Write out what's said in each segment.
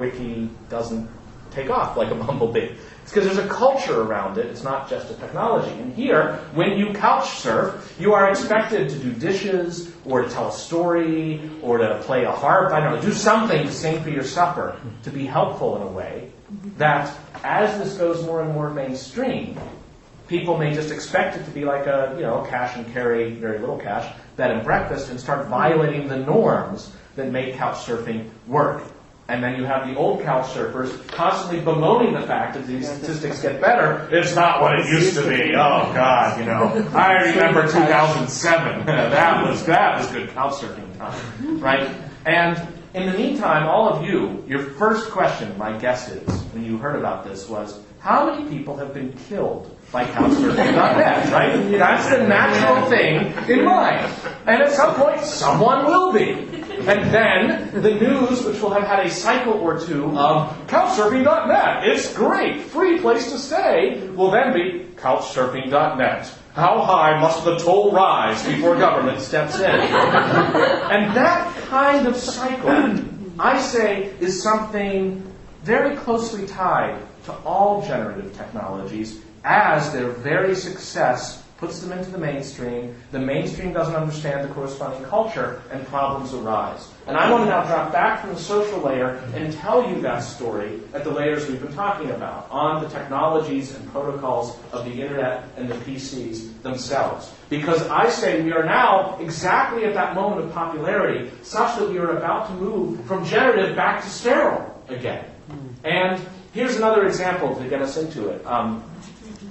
wiki doesn't take off like a bumblebee. It's because there's a culture around it. It's not just a technology. And here, when you couch surf, you are expected to do dishes, or to tell a story, or to play a harp, I don't know, do something to sing for your supper, to be helpful in a way that, as this goes more and more mainstream, people may just expect it to be like a, cash and carry, very little cash, bed and breakfast, and start violating the norms that make couch surfing work. And then you have the old couch surfers constantly bemoaning the fact that these statistics get better. It's not what it used to be. Oh God, I remember 2007. that was good couch surfing time, right? And in the meantime, all of you, your first question, my guess is, when you heard about this, was how many people have been killed by couchsurfing.net, right? That's the natural thing in mind. And at some point, someone will be. And then the news, which will have had a cycle or two of couchsurfing.net, it's great, free place to stay, will then be couchsurfing.net. How high must the toll rise before government steps in? And that kind of cycle, I say, is something very closely tied to all generative technologies as their very success puts them into the mainstream doesn't understand the corresponding culture, and problems arise. And I want to now drop back from the social layer and tell you that story at the layers we've been talking about, on the technologies and protocols of the internet and the PCs themselves. Because I say we are now exactly at that moment of popularity, such that we are about to move from generative back to sterile again. And here's another example to get us into it.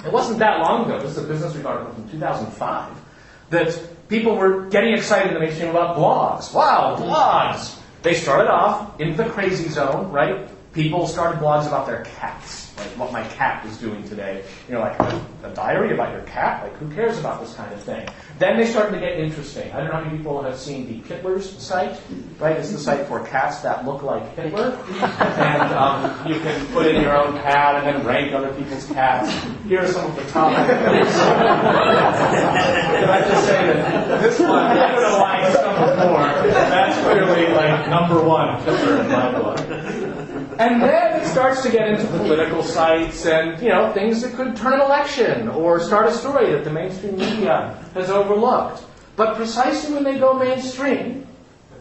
It wasn't that long ago, this is a Business Week article from 2005, that people were getting excited in the mainstream about blogs. Wow, blogs! They started off in the crazy zone, right? People started blogs about their cats, like what my cat is doing today. Like a diary about your cat? Like, who cares about this kind of thing? Then they started to get interesting. I don't know how many people have seen the Hitler's site, right? It's the site for cats that look like Hitler. And you can put in your own cat and then rank other people's cats. Here are some of the top things. Can I just say that this one, I don't know why it's number 4. That's clearly like number 1 Hitler in my book. And then it starts to get into political sites and, things that could turn an election or start a story that the mainstream media has overlooked. But precisely when they go mainstream,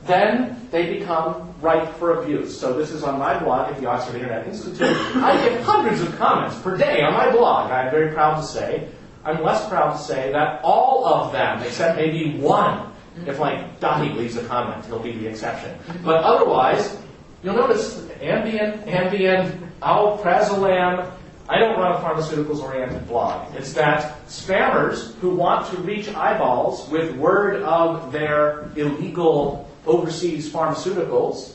then they become ripe for abuse. So this is on my blog at the Oxford Internet Institute. I get hundreds of comments per day on my blog. I'm very proud to say. I'm less proud to say that all of them, except maybe one, if like Dahi leaves a comment, he'll be the exception. But otherwise, you'll notice Ambien, alprazolam. I don't run a pharmaceuticals-oriented blog. It's that spammers who want to reach eyeballs with word of their illegal overseas pharmaceuticals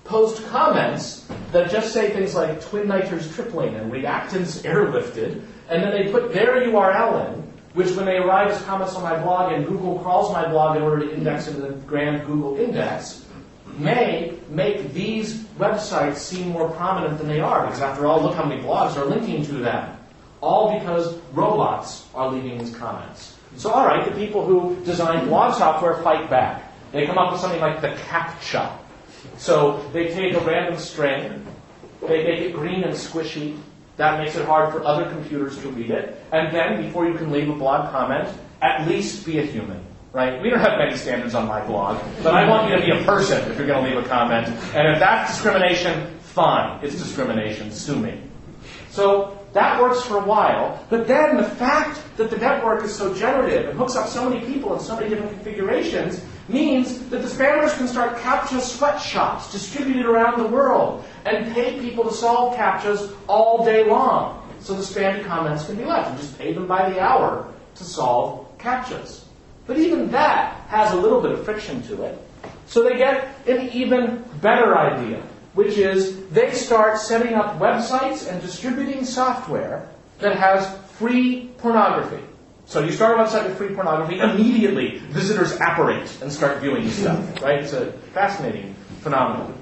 post comments that just say things like twin nitrous tripling and reactants airlifted, and then they put their URL in, which when they arrive as comments on my blog and Google crawls my blog in order to index into the grand Google index, may make these websites seem more prominent than they are, because after all, look how many blogs are linking to them. All because robots are leaving these comments. So all right, the people who design blog software fight back. They come up with something like the CAPTCHA. So they take a random string, they make it green and squishy. That makes it hard for other computers to read it. And then, before you can leave a blog comment, at least be a human. Right? We don't have many standards on my blog, but I want you to be a person if you're going to leave a comment. And if that's discrimination, fine. It's discrimination. Sue me. So that works for a while. But then the fact that the network is so generative and hooks up so many people in so many different configurations means that the spammers can start CAPTCHA sweatshops distributed around the world and pay people to solve CAPTCHAs all day long. So the spammy comments can be left. You just pay them by the hour to solve CAPTCHAs. But even that has a little bit of friction to it. So they get an even better idea, which is they start setting up websites and distributing software that has free pornography. So you start a website with free pornography, immediately visitors apparate and start viewing stuff, right? It's a fascinating phenomenon.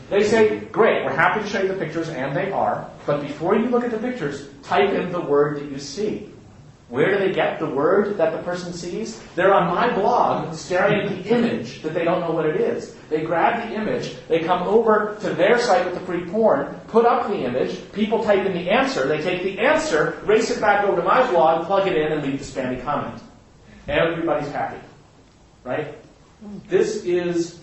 They say, great, we're happy to show you the pictures, and they are, but before you look at the pictures, type in the word that you see. Where do they get the word that the person sees? They're on my blog staring at the image that they don't know what it is. They grab the image, they come over to their site with the free porn, put up the image, people type in the answer, they take the answer, race it back over to my blog, plug it in, and leave the spammy comment. Everybody's happy. Right? This is,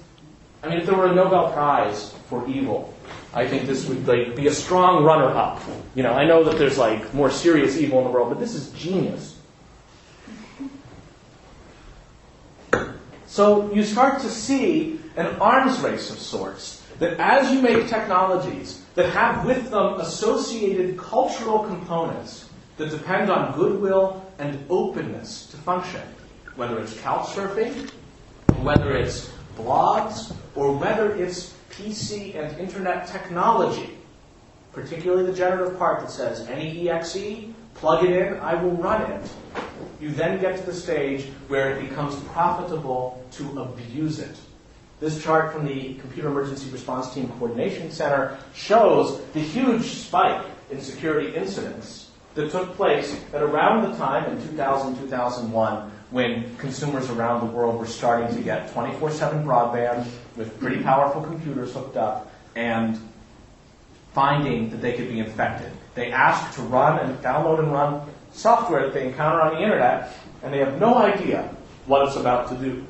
if there were a Nobel Prize for evil, I think this would be a strong runner-up. I know that there's more serious evil in the world, but this is genius. So you start to see an arms race of sorts, that as you make technologies that have with them associated cultural components that depend on goodwill and openness to function, whether it's couch surfing, whether it's blogs, or whether it's PC and internet technology, particularly the generative part that says NEEXE, plug it in, I will run it. You then get to the stage where it becomes profitable to abuse it. This chart from the Computer Emergency Response Team Coordination Center shows the huge spike in security incidents that took place at around the time in 2000, 2001, when consumers around the world were starting to get 24/7 broadband with pretty powerful computers hooked up and finding that they could be infected. They ask to run and download and run software that they encounter on the internet, and they have no idea what it's about to do.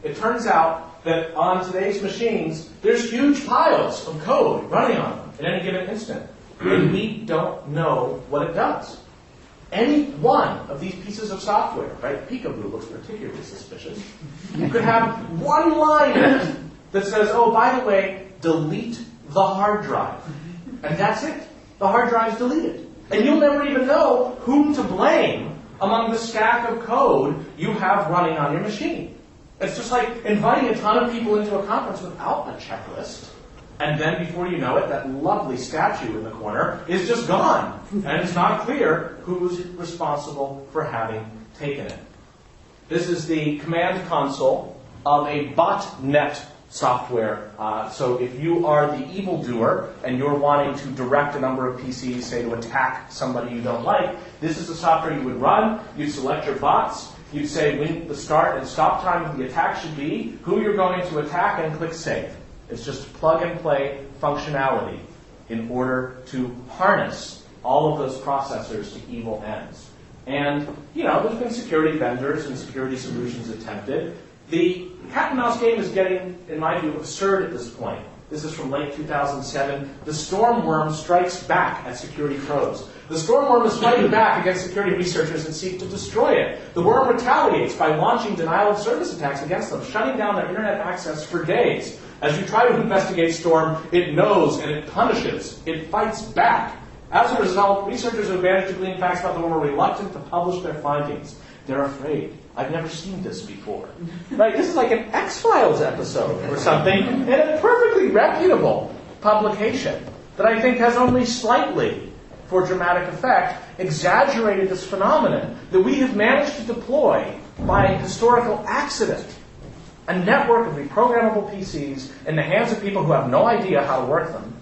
It turns out that on today's machines, there's huge piles of code running on them at any given instant, and we don't know what it does. Any one of these pieces of software, right? Peekaboo looks particularly suspicious. You could have one line in it that says, oh, by the way, delete the hard drive. And that's it. The hard drive's deleted. And you'll never even know whom to blame among the stack of code you have running on your machine. It's just like inviting a ton of people into a conference without a checklist. And then before you know it, that lovely statue in the corner is just gone. And it's not clear who's responsible for having taken it. This is the command console of a botnet software. So if you are the evildoer and you're wanting to direct a number of PCs, say, to attack somebody you don't like, this is the software you would run. You'd select your bots. You'd say when the start and stop time of the attack should be, who you're going to attack, and click Save. It's just plug-and-play functionality in order to harness all of those processors to evil ends. And, there's been security vendors and security solutions attempted. The cat and mouse game is getting, in my view, absurd at this point. This is from late 2007. The stormworm strikes back at security pros. The stormworm is fighting back against security researchers that seek to destroy it. The worm retaliates by launching denial-of-service attacks against them, shutting down their internet access for days. As you try to investigate Storm, it knows and it punishes. It fights back. As a result, researchers who managed to glean facts about the worm are reluctant to publish their findings. They're afraid. I've never seen this before. Right? This is like an X-Files episode or something, and a perfectly reputable publication that I think has only slightly, for dramatic effect, exaggerated this phenomenon that we have managed to deploy by historical accident. A network of reprogrammable PCs in the hands of people who have no idea how to work them,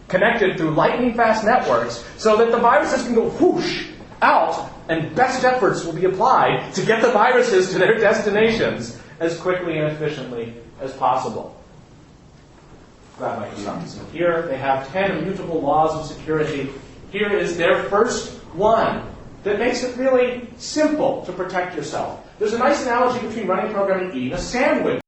connected through lightning-fast networks, so that the viruses can go whoosh out, and best efforts will be applied to get the viruses to their destinations as quickly and efficiently as possible. Glad Microsoft isn't here. They have 10 immutable laws of security. Here is their first one that makes it really simple to protect yourself. There's a nice analogy between running a program and eating a sandwich.